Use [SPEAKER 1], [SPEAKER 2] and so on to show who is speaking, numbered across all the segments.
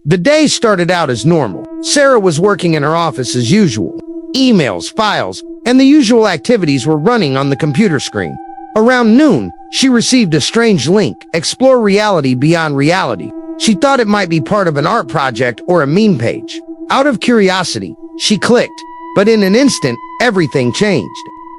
[SPEAKER 1] The day started out as normal. Sarah was working in her office as usual. Emails, files, and the usual activities were running on the computer screen. Around noon, she received a strange link, Explore Reality Beyond Reality. She thought it might be part of an art project or a meme page. Out of curiosity, she clicked, but in an instant, everything changed.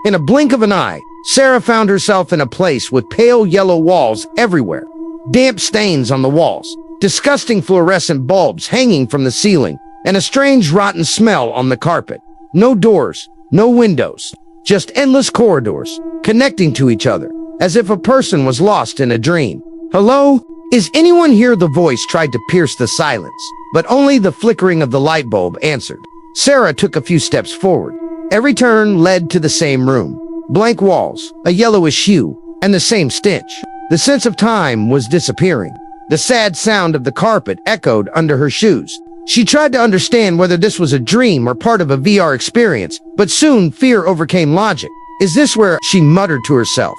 [SPEAKER 1] In a blink of an eye, Sarah found herself in a place with pale yellow walls everywhere. Damp stains on the walls, disgusting fluorescent bulbs hanging from the ceiling, and a strange rotten smell on the carpet. No doors, no windows, just endless corridors, connecting to each other, as if a person was lost in a dream. "Hello? Is anyone here?" The voice tried to pierce the silence, but only the flickering of the light bulb answered. Sarah took a few steps forward. Every turn led to the same room. Blank walls, a yellowish hue, and the same stench. The sense of time was disappearing. The sad sound of the carpet echoed under her shoes. She tried to understand whether this was a dream or part of a VR experience, but soon fear overcame logic. "Is this where?" she muttered to herself.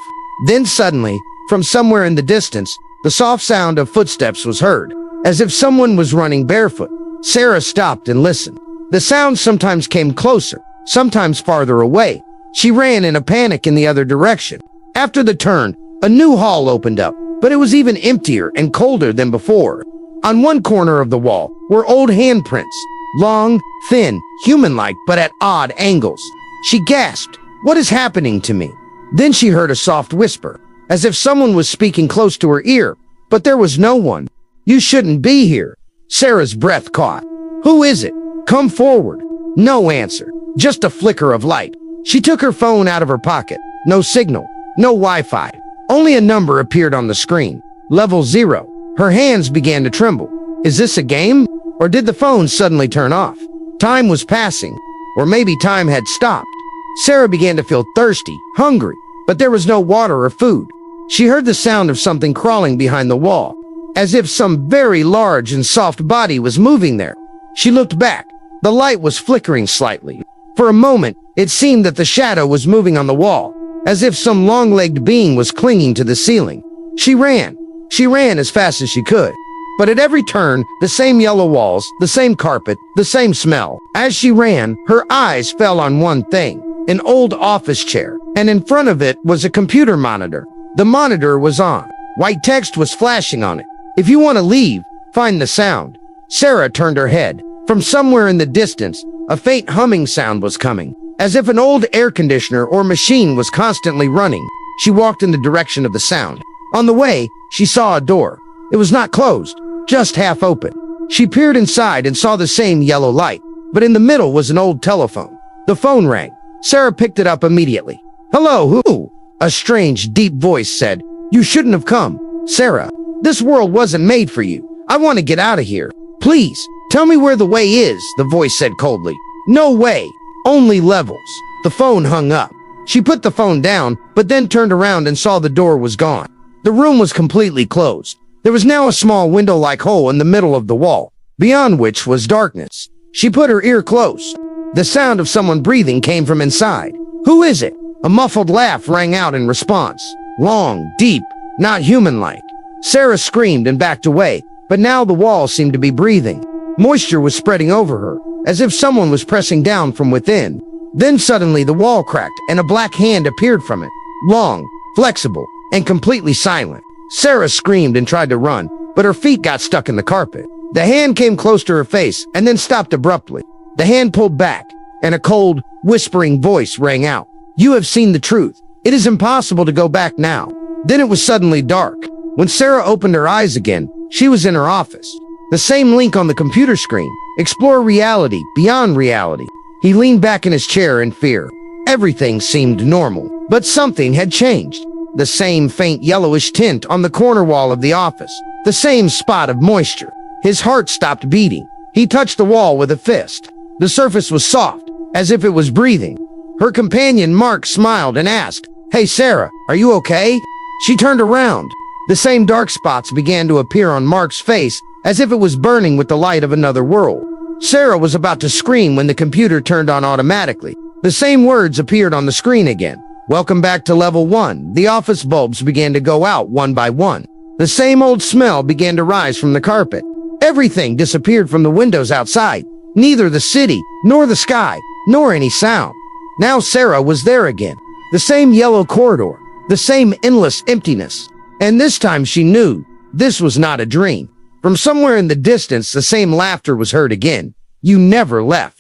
[SPEAKER 1] Then suddenly, from somewhere in the distance, the soft sound of footsteps was heard, as if someone was running barefoot. Sarah stopped and listened. The sound sometimes came closer, sometimes farther away. She ran in a panic in the other direction. After the turn, a new hall opened up, but it was even emptier and colder than before. On one corner of the wall were old handprints, long, thin, human-like, but at odd angles. She gasped, "What is happening to me?" Then she heard a soft whisper, as if someone was speaking close to her ear, but there was no one. "You shouldn't be here." Sarah's breath caught. "Who is it? Come forward." No answer, just a flicker of light. She took her phone out of her pocket. No signal, no Wi-Fi. Only a number appeared on the screen. Level 0. Her hands began to tremble. Is this a game? Or did the phone suddenly turn off? Time was passing. Or maybe time had stopped. Sarah began to feel thirsty, hungry, but there was no water or food. She heard the sound of something crawling behind the wall, as if some very large and soft body was moving there. She looked back. The light was flickering slightly. For a moment, it seemed that the shadow was moving on the wall, as if some long-legged being was clinging to the ceiling. She ran. She ran as fast as she could. But at every turn, the same yellow walls, the same carpet, the same smell. As she ran, her eyes fell on one thing, an old office chair, and in front of it was a computer monitor. The monitor was on. White text was flashing on it. "If you want to leave, find the sound." Sarah turned her head. From somewhere in the distance, a faint humming sound was coming, as if an old air conditioner or machine was constantly running. She walked in the direction of the sound. On the way, she saw a door. It was not closed, just half open. She peered inside and saw the same yellow light, but in the middle was an old telephone. The phone rang. Sarah picked it up immediately. "Hello, who?" A strange, deep voice said. "You shouldn't have come. Sarah, this world wasn't made for you. I want to get out of here. Please, tell me where the way is," the voice said coldly. "No way. Only levels." The phone hung up. She put the phone down, but then turned around and saw the door was gone. The room was completely closed. There was now a small window-like hole in the middle of the wall, beyond which was darkness. She put her ear close. The sound of someone breathing came from inside. "Who is it?" A muffled laugh rang out in response. Long, deep, not human-like. Sarah screamed and backed away, but now the wall seemed to be breathing. Moisture was spreading over her, as if someone was pressing down from within. Then suddenly the wall cracked and a black hand appeared from it. Long, flexible, and completely silent. Sarah screamed and tried to run, but her feet got stuck in the carpet. The hand came close to her face and then stopped abruptly. The hand pulled back, and a cold, whispering voice rang out. "You have seen the truth. It is impossible to go back now." Then it was suddenly dark. When Sarah opened her eyes again, she was in her office. The same link on the computer screen. Explore reality, beyond reality. He leaned back in his chair in fear. Everything seemed normal, but something had changed. The same faint yellowish tint on the corner wall of the office. The same spot of moisture. His heart stopped beating. He touched the wall with a fist. The surface was soft, as if it was breathing. Her companion Mark smiled and asked, "Hey Sarah, are you okay?" She turned around. The same dark spots began to appear on Mark's face, as if it was burning with the light of another world. Sarah was about to scream when the computer turned on automatically. The same words appeared on the screen again. "Welcome back to level 1. The office bulbs began to go out one by one. The same old smell began to rise from the carpet. Everything disappeared from the windows outside. Neither the city, nor the sky, nor any sound. Now Sarah was there again. The same yellow corridor, the same endless emptiness. And this time she knew this was not a dream. From somewhere in the distance, the same laughter was heard again. You never left.